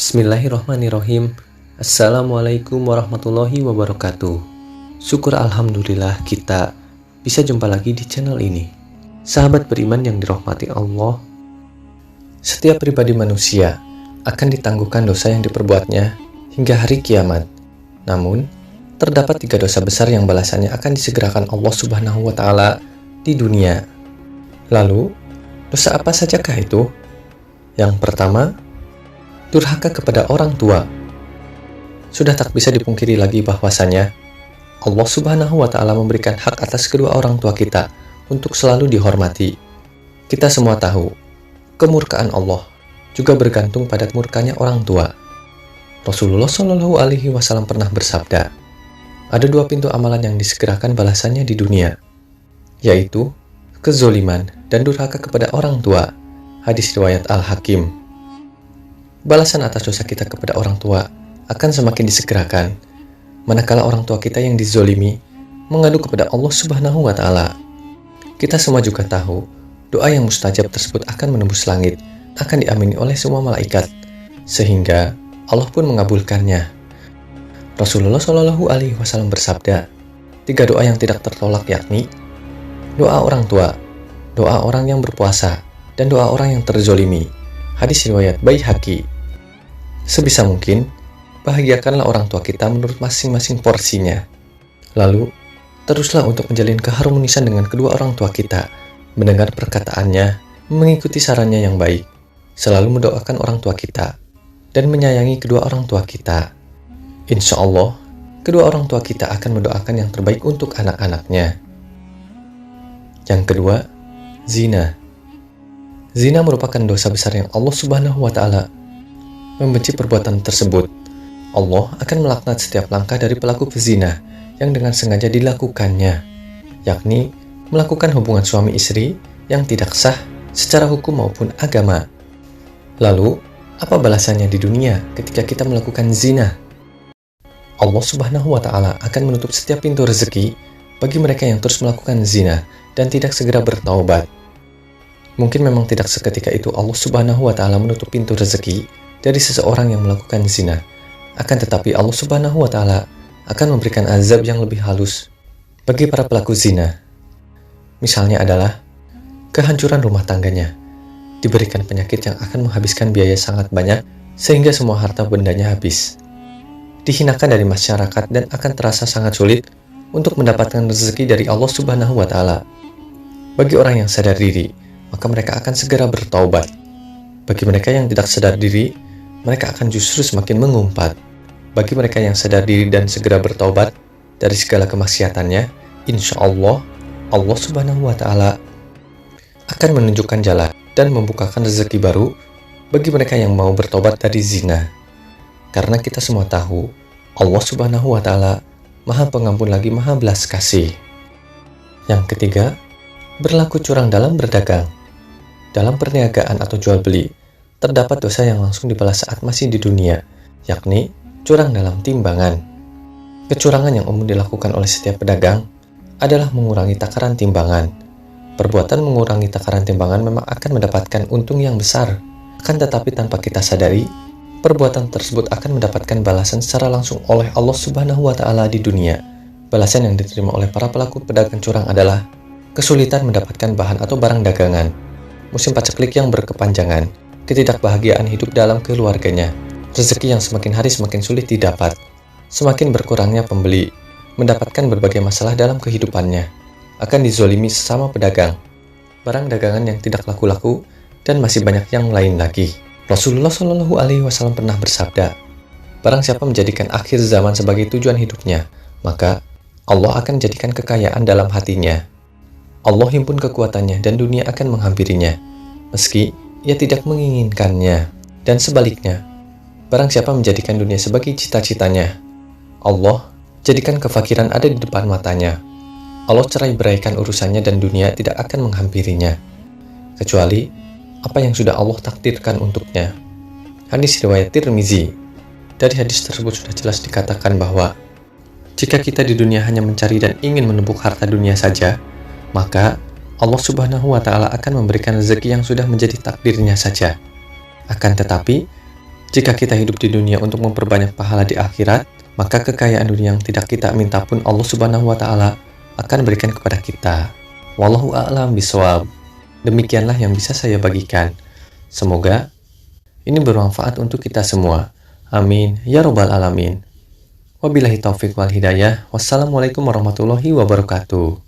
Bismillahirrahmanirrahim. Assalamualaikum warahmatullahi wabarakatuh. Syukur alhamdulillah kita bisa jumpa lagi di channel ini. Sahabat beriman yang dirahmati Allah, setiap pribadi manusia akan ditangguhkan dosa yang diperbuatnya hingga hari kiamat. Namun, terdapat 3 dosa besar yang balasannya akan disegerakan Allah Subhanahu wa Ta'ala di dunia. Lalu, dosa apa sajakah itu? Yang pertama, durhaka kepada orang tua. Sudah tak bisa dipungkiri lagi bahwasanya Allah Subhanahu wa Ta'ala memberikan hak atas kedua orang tua kita untuk selalu dihormati. Kita semua tahu, kemurkaan Allah juga bergantung pada murkanya orang tua. Rasulullah Shallallahu Alaihi Wasallam pernah bersabda, ada 2 pintu amalan yang disegerakan balasannya di dunia, yaitu kezoliman dan durhaka kepada orang tua. Hadis riwayat Al-Hakim. Balasan atas dosa kita kepada orang tua akan semakin disegerakan manakala orang tua kita yang dizolimi mengadu kepada Allah Subhanahu wa Ta'ala. Kita semua juga tahu doa yang mustajab tersebut akan menembus langit, akan diamini oleh semua malaikat, sehingga Allah pun mengabulkannya. Rasulullah Shallallahu Alaihi Wasallam bersabda, 3 doa yang tidak tertolak, yakni doa orang tua, doa orang yang berpuasa, dan doa orang yang terzolimi. Hadis riwayat Baihaqi. Sebisa mungkin, bahagiakanlah orang tua kita menurut masing-masing porsinya. Lalu, teruslah untuk menjalin keharmonisan dengan kedua orang tua kita, mendengar perkataannya, mengikuti sarannya yang baik, selalu mendoakan orang tua kita, dan menyayangi kedua orang tua kita. Insya Allah, kedua orang tua kita akan mendoakan yang terbaik untuk anak-anaknya. Yang kedua, zina. Zina merupakan dosa besar yang Allah Subhanahu wa Ta'ala membenci perbuatan tersebut. Allah akan melaknat setiap langkah dari pelaku pezina yang dengan sengaja dilakukannya, yakni melakukan hubungan suami istri yang tidak sah secara hukum maupun agama. Lalu, apa balasannya di dunia ketika kita melakukan zina? Allah Subhanahu wa Ta'ala akan menutup setiap pintu rezeki bagi mereka yang terus melakukan zina dan tidak segera bertaubat. Mungkin memang tidak seketika itu Allah Subhanahu wa Ta'ala menutup pintu rezeki dari seseorang yang melakukan zina. Akan tetapi Allah Subhanahu wa Ta'ala akan memberikan azab yang lebih halus bagi para pelaku zina. Misalnya adalah kehancuran rumah tangganya, diberikan penyakit yang akan menghabiskan biaya sangat banyak sehingga semua harta bendanya habis, dihinakan dari masyarakat dan akan terasa sangat sulit untuk mendapatkan rezeki dari Allah Subhanahu wa Ta'ala. Bagi orang yang sadar diri, maka mereka akan segera bertaubat. Bagi mereka yang tidak sadar diri, mereka akan justru semakin mengumpat. Bagi mereka yang sadar diri dan segera bertaubat dari segala kemaksiatannya, insya Allah, Allah Subhanahu wa Ta'ala akan menunjukkan jalan dan membukakan rezeki baru bagi mereka yang mau bertobat dari zina. Karena kita semua tahu, Allah Subhanahu wa Ta'ala Maha Pengampun lagi Maha Belas Kasih. Yang ketiga, berlaku curang dalam berdagang. Dalam perniagaan atau jual beli, terdapat dosa yang langsung dibalas saat masih di dunia, yakni curang dalam timbangan. Kecurangan yang umum dilakukan oleh setiap pedagang adalah mengurangi takaran timbangan. Perbuatan mengurangi takaran timbangan memang akan mendapatkan untung yang besar, akan tetapi tanpa kita sadari, perbuatan tersebut akan mendapatkan balasan secara langsung oleh Allah Subhanahu wa Ta'ala di dunia. Balasan yang diterima oleh para pelaku pedagang curang adalah kesulitan mendapatkan bahan atau barang dagangan, musim paceklik yang berkepanjangan, ketidakbahagiaan hidup dalam keluarganya, rezeki yang semakin hari semakin sulit didapat, semakin berkurangnya pembeli, mendapatkan berbagai masalah dalam kehidupannya, akan dizolimi sesama pedagang, barang dagangan yang tidak laku-laku, dan masih banyak yang lain lagi. Rasulullah Shallallahu Alaihi Wasallam pernah bersabda, barang siapa menjadikan akhir zaman sebagai tujuan hidupnya, maka Allah akan jadikan kekayaan dalam hatinya. Allah himpun kekuatannya dan dunia akan menghampirinya, meski ia tidak menginginkannya. Dan sebaliknya, barang siapa menjadikan dunia sebagai cita-citanya, Allah jadikan kefakiran ada di depan matanya. Allah cerai-beraikan urusannya dan dunia tidak akan menghampirinya, kecuali apa yang sudah Allah takdirkan untuknya. Hadis riwayat Tirmizi. Dari hadis tersebut sudah jelas dikatakan bahwa jika kita di dunia hanya mencari dan ingin menumpuk harta dunia saja, maka Allah Subhanahu wa Ta'ala akan memberikan rezeki yang sudah menjadi takdirnya saja. Akan tetapi, Jika kita hidup di dunia untuk memperbanyak pahala di akhirat, maka kekayaan dunia yang tidak kita minta pun Allah Subhanahu wa Ta'ala akan berikan kepada kita. Wallahu a'lam bishawab. Demikianlah yang bisa saya bagikan. Semoga ini bermanfaat untuk kita semua. Amin ya robbal alamin. Wabillahi taufiq wal hidayah. Wassalamualaikum warahmatullahi wabarakatuh.